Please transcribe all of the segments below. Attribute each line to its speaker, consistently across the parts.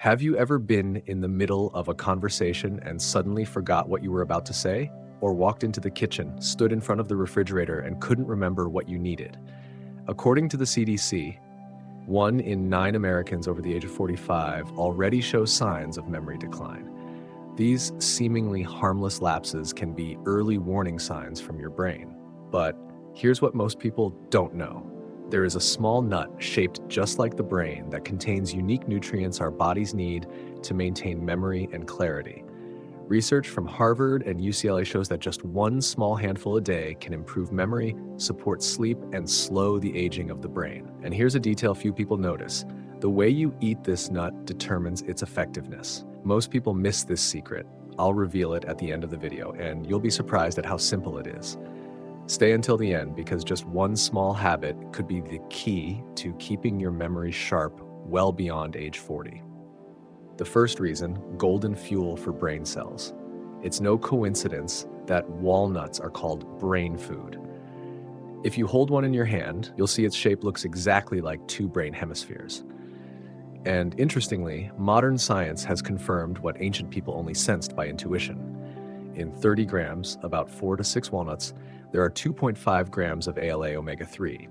Speaker 1: Have you ever been in the middle of a conversation and suddenly forgot what you were about to say? Or walked into the kitchen, stood in front of the refrigerator, and couldn't remember what you needed? According to the CDC, 1 in 9 Americans over the age of 45 already show signs of memory decline. These seemingly harmless lapses can be early warning signs from your brain. But here's what most people don't know. There is a small nut shaped just like the brain that contains unique nutrients our bodies need to maintain memory and clarity. Research from Harvard and UCLA shows that just one small handful a day can improve memory, support sleep, and slow the aging of the brain. And here's a detail few people notice. The way you eat this nut determines its effectiveness. Most people miss this secret. I'll reveal it at the end of the video, and you'll be surprised at how simple it is. Stay until the end because just one small habit could be the key to keeping your memory sharp well beyond age 40. The first reason, golden fuel for brain cells. It's no coincidence that walnuts are called brain food. If you hold one in your hand, you'll see its shape looks exactly like two brain hemispheres. And interestingly, modern science has confirmed what ancient people only sensed by intuition. In 30 grams, about 4 to 6 walnuts, there are 2.5 grams of ALA omega-3.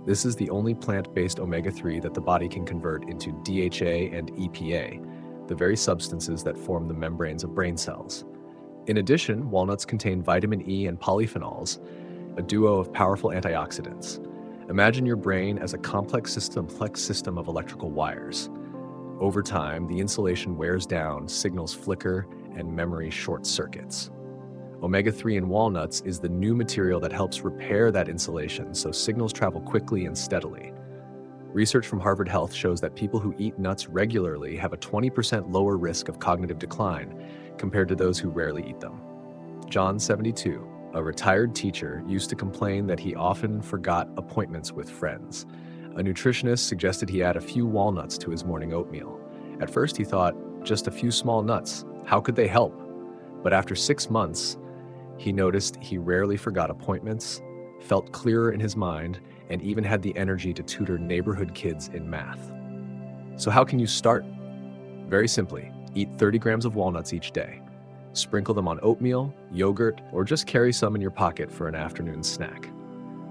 Speaker 1: This is the only plant-based omega-3 that the body can convert into DHA and EPA, the very substances that form the membranes of brain cells. In addition, walnuts contain vitamin E and polyphenols, a duo of powerful antioxidants. Imagine your brain as a complex system of electrical wires. Over time, the insulation wears down, signals flicker, and memory short circuits. Omega-3 in walnuts is the new material that helps repair that insulation so signals travel quickly and steadily. Research from Harvard Health shows that people who eat nuts regularly have a 20% lower risk of cognitive decline compared to those who rarely eat them. John, 72, a retired teacher, used to complain that he often forgot appointments with friends. A nutritionist suggested he add a few walnuts to his morning oatmeal. At first he thought, just a few small nuts, how could they help? But after 6 months, he noticed he rarely forgot appointments, felt clearer in his mind, and even had the energy to tutor neighborhood kids in math. So how can you start? Very simply, eat 30 grams of walnuts each day. Sprinkle them on oatmeal, yogurt, or just carry some in your pocket for an afternoon snack.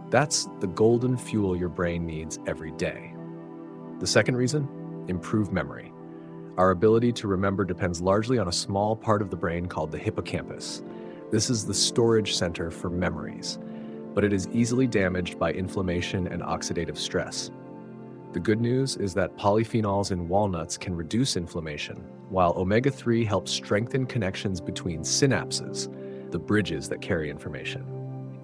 Speaker 1: That's the golden fuel your brain needs every day. The second reason, improve memory. Our ability to remember depends largely on a small part of the brain called the hippocampus. This is the storage center for memories, but it is easily damaged by inflammation and oxidative stress. The good news is that polyphenols in walnuts can reduce inflammation, while omega-3 helps strengthen connections between synapses, the bridges that carry information.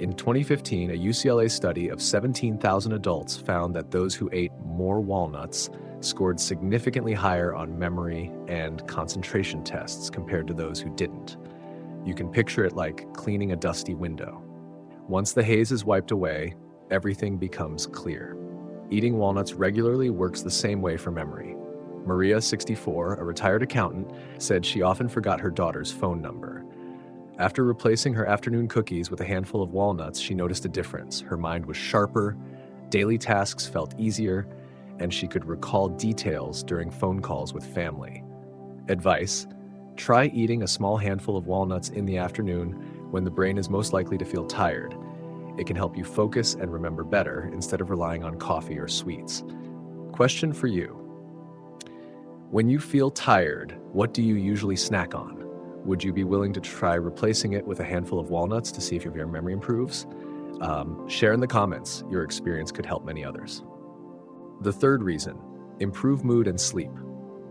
Speaker 1: In 2015, a UCLA study of 17,000 adults found that those who ate more walnuts scored significantly higher on memory and concentration tests compared to those who didn't. You can picture it like cleaning a dusty window. Once the haze is wiped away, everything becomes clear. Eating walnuts regularly works the same way for memory. Maria, 64, a retired accountant, said she often forgot her daughter's phone number. After replacing her afternoon cookies with a handful of walnuts, she noticed a difference. Her mind was sharper, daily tasks felt easier, and she could recall details during phone calls with family. Advice: try eating a small handful of walnuts in the afternoon when the brain is most likely to feel tired. It can help you focus and remember better instead of relying on coffee or sweets. Question for you. When you feel tired, what do you usually snack on? Would you be willing to try replacing it with a handful of walnuts to see if your memory improves? Share in the comments. Your experience could help many others. The third reason, improve mood and sleep.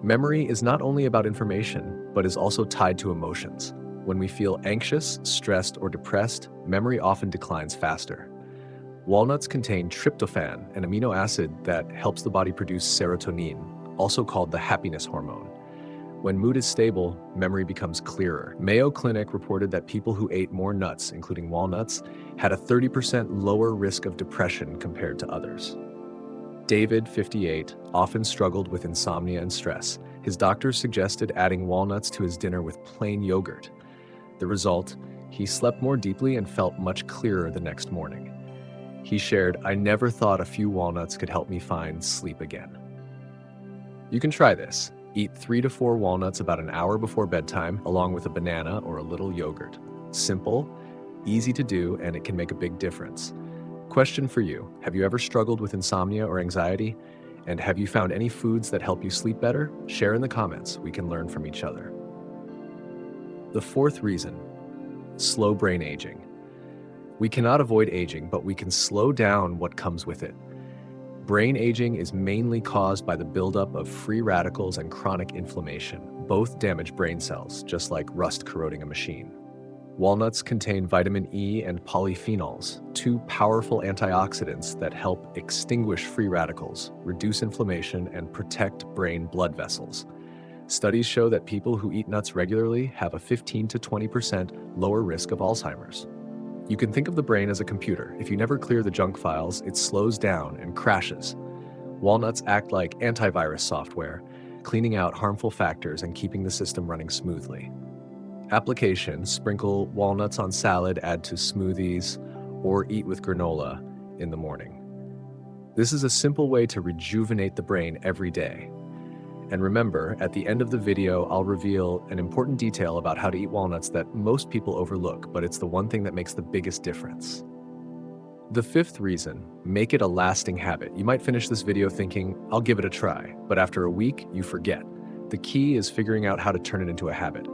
Speaker 1: Memory is not only about information, but is also tied to emotions. When we feel anxious, stressed, or depressed, memory often declines faster. Walnuts contain tryptophan, an amino acid that helps the body produce serotonin, also called the happiness hormone. When mood is stable, memory becomes clearer. Mayo Clinic reported that people who ate more nuts, including walnuts, had a 30% lower risk of depression compared to others. David, 58, often struggled with insomnia and stress. His doctor suggested adding walnuts to his dinner with plain yogurt. The result, he slept more deeply and felt much clearer the next morning. He shared, "I never thought a few walnuts could help me find sleep again." You can try this. Eat 3 to 4 walnuts about an hour before bedtime, along with a banana or a little yogurt. Simple, easy to do, and it can make a big difference. Question for you: have you ever struggled with insomnia or anxiety? And have you found any foods that help you sleep better? Share in the comments. We can learn from each other. The fourth reason: slow brain aging. We cannot avoid aging, but we can slow down what comes with it. Brain aging is mainly caused by the buildup of free radicals and chronic inflammation. Both damage brain cells, just like rust corroding a machine. Walnuts contain vitamin E and polyphenols, two powerful antioxidants that help extinguish free radicals, reduce inflammation, and protect brain blood vessels. Studies show that people who eat nuts regularly have a 15 to 20% lower risk of Alzheimer's. You can think of the brain as a computer. If you never clear the junk files, it slows down and crashes. Walnuts act like antivirus software, cleaning out harmful factors and keeping the system running smoothly. Application: sprinkle walnuts on salad, add to smoothies, or eat with granola in the morning. This is a simple way to rejuvenate the brain every day. And remember, at the end of the video, I'll reveal an important detail about how to eat walnuts that most people overlook, but it's the one thing that makes the biggest difference. The fifth reason: make it a lasting habit. You might finish this video thinking, I'll give it a try, but after a week, you forget. The key is figuring out how to turn it into a habit.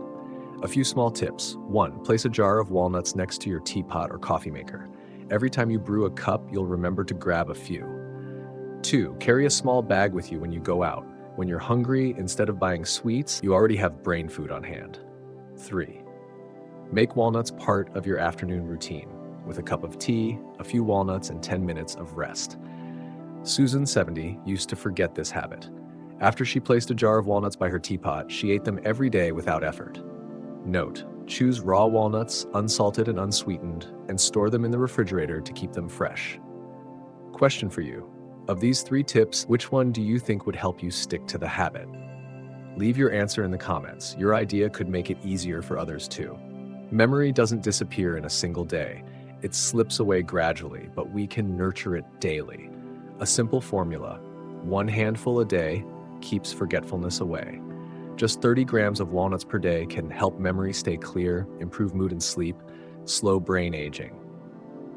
Speaker 1: A few small tips. 1. Place a jar of walnuts next to your teapot or coffee maker. Every time you brew a cup, you'll remember to grab a few. 2. Carry a small bag with you when you go out. When you're hungry, instead of buying sweets, you already have brain food on hand. 3. Make walnuts part of your afternoon routine, with a cup of tea, a few walnuts, and 10 minutes of rest. Susan, 70, used to forget this habit. After she placed a jar of walnuts by her teapot, she ate them every day without effort. Note: choose raw walnuts, unsalted and unsweetened, and store them in the refrigerator to keep them fresh. Question for you: of these 3 tips, which one do you think would help you stick to the habit? Leave your answer in the comments. Your idea could make it easier for others too. Memory doesn't disappear in a single day. It slips away gradually, but we can nurture it daily. A simple formula: 1 handful a day keeps forgetfulness away. Just 30 grams of walnuts per day can help memory stay clear, improve mood and sleep, slow brain aging.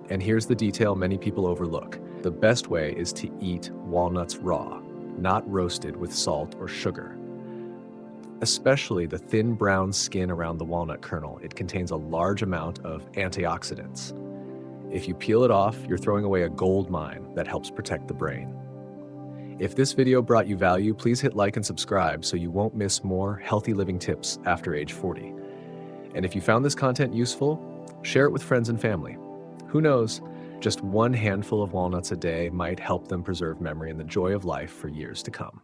Speaker 1: And here's the detail many people overlook: the best way is to eat walnuts raw, not roasted with salt or sugar. Especially the thin brown skin around the walnut kernel. It contains a large amount of antioxidants. If you peel it off, you're throwing away a gold mine that helps protect the brain. If this video brought you value, please hit like and subscribe so you won't miss more healthy living tips after age 40. And if you found this content useful, share it with friends and family. Who knows, just 1 handful of walnuts a day might help them preserve memory and the joy of life for years to come.